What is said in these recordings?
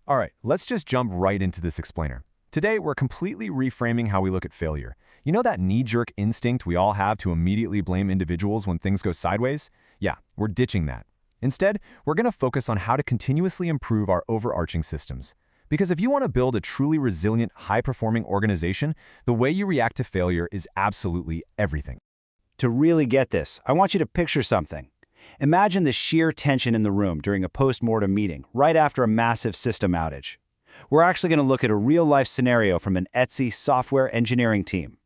All right, let's just jump right into this explainer. Today, we're completely reframing how we look at failure. You know that knee-jerk instinct we all have to immediately blame individuals when things go sideways? Yeah, we're ditching that. Instead, we're going to focus on how to continuously improve our overarching systems. Because if you want to build a truly resilient, high-performing organization, the way you react to failure is absolutely everything. To really get this, I want you to picture something. Imagine the sheer tension in the room during a post-mortem meeting, right after a massive system outage. We're actually going to look at a real-life scenario from an Etsy software engineering team.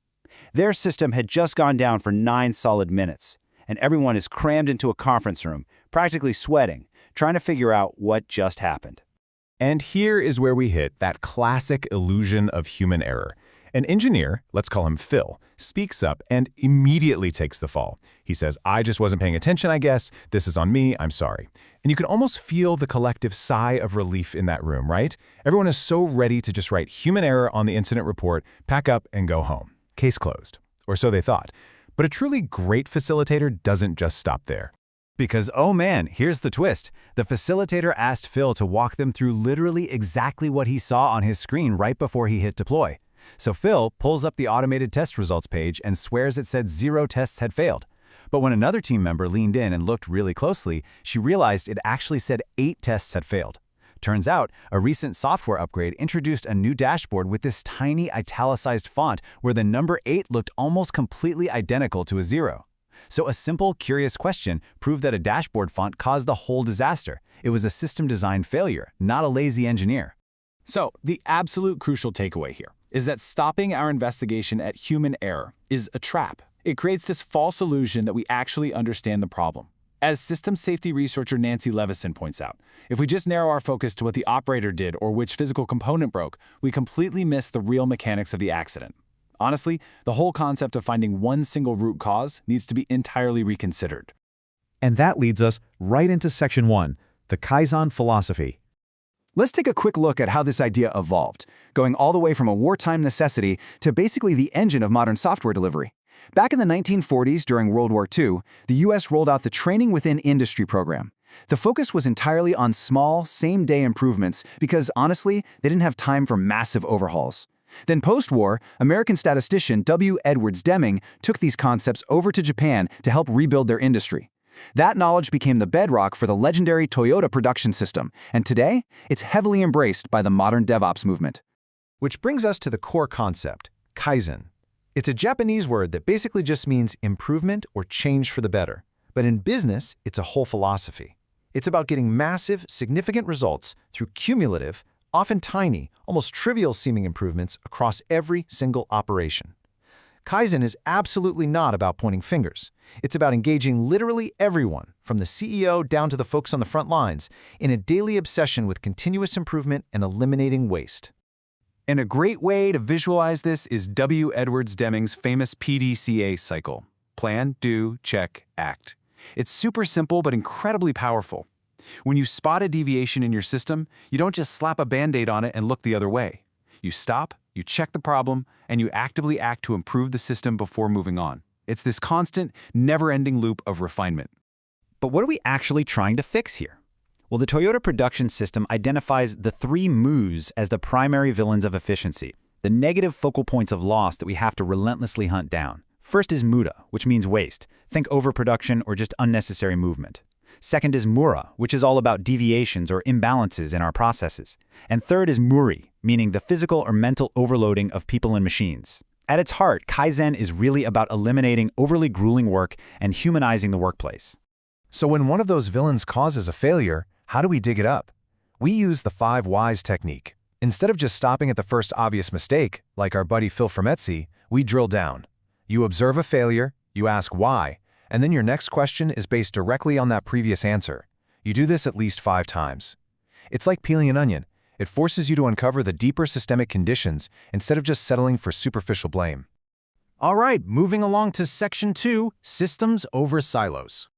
Their system had just gone down for 9 solid minutes, and everyone is crammed into a conference room, practically sweating, trying to figure out what just happened. And here is where we hit that classic illusion of human error. An engineer, let's call him Phil, speaks up and immediately takes the fall. He says, "I just wasn't paying attention, I guess. This is on me, I'm sorry." And you can almost feel the collective sigh of relief in that room, right? Everyone is so ready to just write human error on the incident report, pack up, and go home. Case closed. Or so they thought. But a truly great facilitator doesn't just stop there. Because, oh man, here's the twist. The facilitator asked Phil to walk them through literally exactly what he saw on his screen right before he hit deploy. So Phil pulls up the automated test results page and swears it said 0 tests had failed. But when another team member leaned in and looked really closely, she realized it actually said 8 tests had failed. Turns out, a recent software upgrade introduced a new dashboard with this tiny italicized font where the number 8 looked almost completely identical to a 0. So a simple, curious question proved that a dashboard font caused the whole disaster. It was a system design failure, not a lazy engineer. So, the absolute crucial takeaway here is that stopping our investigation at human error is a trap. It creates this false illusion that we actually understand the problem. As system safety researcher Nancy Levison points out, if we just narrow our focus to what the operator did or which physical component broke, we completely miss the real mechanics of the accident. Honestly, the whole concept of finding one single root cause needs to be entirely reconsidered. And that leads us right into Section 1, the Kaizen philosophy. Let's take a quick look at how this idea evolved, going all the way from a wartime necessity to basically the engine of modern software delivery. Back in the 1940s, during World War II, the U.S. rolled out the Training Within Industry program. The focus was entirely on small, same-day improvements because, honestly, they didn't have time for massive overhauls. Then post-war, American statistician W. Edwards Deming took these concepts over to Japan to help rebuild their industry. That knowledge became the bedrock for the legendary Toyota production system, and today, it's heavily embraced by the modern DevOps movement. Which brings us to the core concept, Kaizen. It's a Japanese word that basically just means improvement or change for the better. But in business, it's a whole philosophy. It's about getting massive, significant results through cumulative, often tiny, almost trivial-seeming improvements across every single operation. Kaizen is absolutely not about pointing fingers. It's about engaging literally everyone, from the CEO down to the folks on the front lines, in a daily obsession with continuous improvement and eliminating waste. And a great way to visualize this is W. Edwards Deming's famous PDCA cycle. Plan, do, check, act. It's super simple but incredibly powerful. When you spot a deviation in your system, you don't just slap a Band-Aid on it and look the other way. You stop, you check the problem, and you actively act to improve the system before moving on. It's this constant, never-ending loop of refinement. But what are we actually trying to fix here? Well, the Toyota production system identifies the 3 moos as the primary villains of efficiency, the negative focal points of loss that we have to relentlessly hunt down. First is muda, which means waste. Think overproduction or just unnecessary movement. Second is mura, which is all about deviations or imbalances in our processes. And third is muri, meaning the physical or mental overloading of people and machines. At its heart, Kaizen is really about eliminating overly grueling work and humanizing the workplace. So when one of those villains causes a failure, how do we dig it up? We use the 5 whys technique. Instead of just stopping at the first obvious mistake, like our buddy Phil from Etsy, we drill down. You observe a failure, you ask why, and then your next question is based directly on that previous answer. You do this at least 5 times. It's like peeling an onion. It forces you to uncover the deeper systemic conditions instead of just settling for superficial blame. All right, moving along to Section 2, Systems over Silos.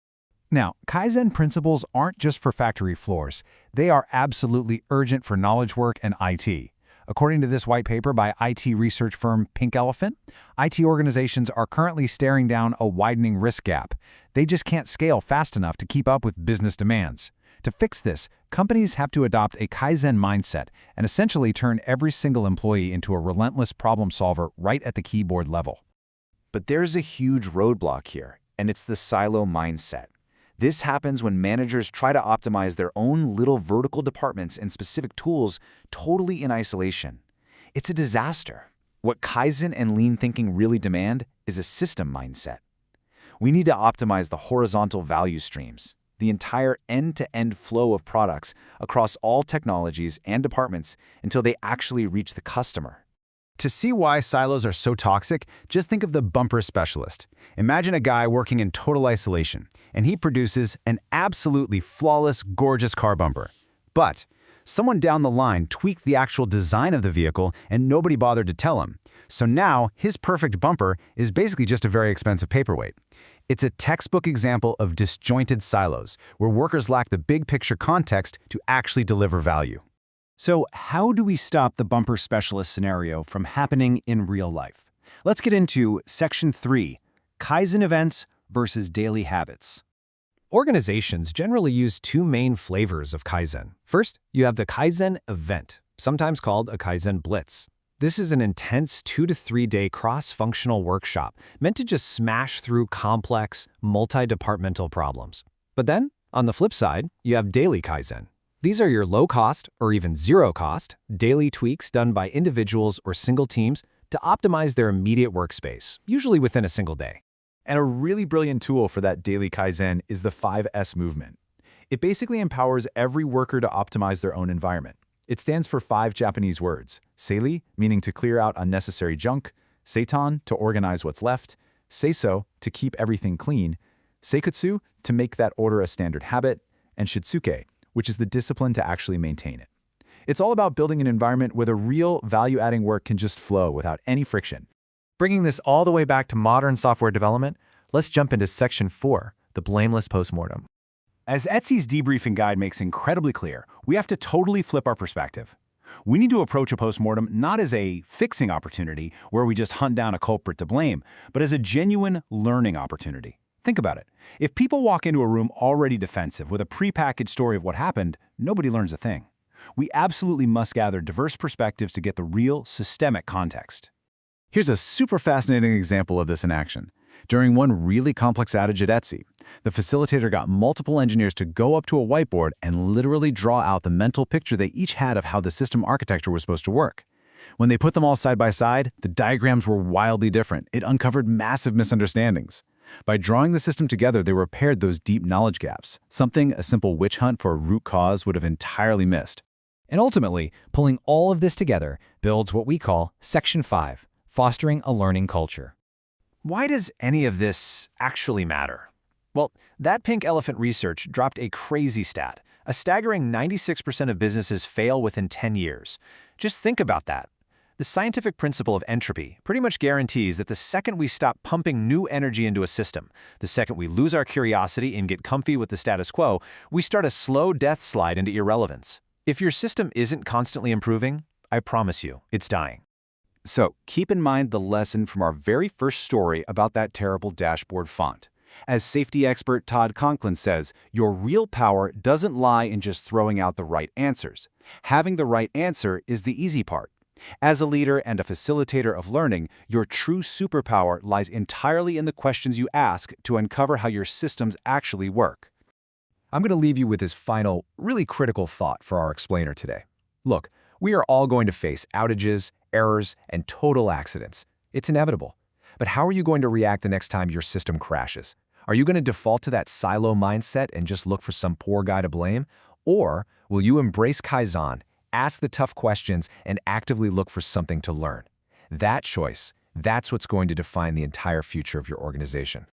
Now, Kaizen principles aren't just for factory floors. They are absolutely urgent for knowledge work and IT. According to this white paper by IT research firm Pink Elephant, IT organizations are currently staring down a widening risk gap. They just can't scale fast enough to keep up with business demands. To fix this, companies have to adopt a Kaizen mindset and essentially turn every single employee into a relentless problem solver right at the keyboard level. But there's a huge roadblock here, and it's the silo mindset. This happens when managers try to optimize their own little vertical departments and specific tools totally in isolation. It's a disaster. What Kaizen and lean thinking really demand is a system mindset. We need to optimize the horizontal value streams, the entire end-to-end flow of products across all technologies and departments until they actually reach the customer. To see why silos are so toxic, just think of the bumper specialist. Imagine a guy working in total isolation, and he produces an absolutely flawless, gorgeous car bumper. But someone down the line tweaked the actual design of the vehicle, and nobody bothered to tell him. So now, his perfect bumper is basically just a very expensive paperweight. It's a textbook example of disjointed silos, where workers lack the big picture context to actually deliver value. So how do we stop the bumper specialist scenario from happening in real life? Let's get into Section 3, Kaizen events versus daily habits. Organizations generally use two main flavors of Kaizen. First, you have the Kaizen event, sometimes called a Kaizen Blitz. This is an intense 2 to 3 day cross-functional workshop meant to just smash through complex, multi-departmental problems. But then, on the flip side, you have daily Kaizen. These are your low-cost or even zero-cost daily tweaks done by individuals or single teams to optimize their immediate workspace, usually within a single day. And a really brilliant tool for that daily Kaizen is the 5S movement. It basically empowers every worker to optimize their own environment. It stands for 5 Japanese words: seiri, meaning to clear out unnecessary junk; seitan, to organize what's left; seiso, to keep everything clean; seikutsu, to make that order a standard habit; and shitsuke, which is the discipline to actually maintain it. It's all about building an environment where the real value-adding work can just flow without any friction. Bringing this all the way back to modern software development, let's jump into Section 4, the blameless postmortem. As Etsy's debriefing guide makes incredibly clear, we have to totally flip our perspective. We need to approach a postmortem not as a fixing opportunity where we just hunt down a culprit to blame, but as a genuine learning opportunity. Think about it. If people walk into a room already defensive with a prepackaged story of what happened, nobody learns a thing. We absolutely must gather diverse perspectives to get the real systemic context. Here's a super fascinating example of this in action. During one really complex outage at Etsy, the facilitator got multiple engineers to go up to a whiteboard and literally draw out the mental picture they each had of how the system architecture was supposed to work. When they put them all side by side, the diagrams were wildly different. It uncovered massive misunderstandings. By drawing the system together, they repaired those deep knowledge gaps, something a simple witch hunt for a root cause would have entirely missed. And ultimately, pulling all of this together builds what we call Section 5, fostering a learning culture. Why does any of this actually matter? Well, that pink elephant research dropped a crazy stat. A staggering 96% of businesses fail within 10 years. Just think about that. The scientific principle of entropy pretty much guarantees that the second we stop pumping new energy into a system, the second we lose our curiosity and get comfy with the status quo, we start a slow death slide into irrelevance. If your system isn't constantly improving, I promise you, it's dying. So keep in mind the lesson from our very first story about that terrible dashboard font. As safety expert Todd Conklin says, your real power doesn't lie in just throwing out the right answers. Having the right answer is the easy part. As a leader and a facilitator of learning, your true superpower lies entirely in the questions you ask to uncover how your systems actually work. I'm going to leave you with this final, really critical thought for our explainer today. Look, we are all going to face outages, errors, and total accidents. It's inevitable. But how are you going to react the next time your system crashes? Are you going to default to that silo mindset and just look for some poor guy to blame? Or will you embrace Kaizen, ask the tough questions, and actively look for something to learn? That choice, that's what's going to define the entire future of your organization.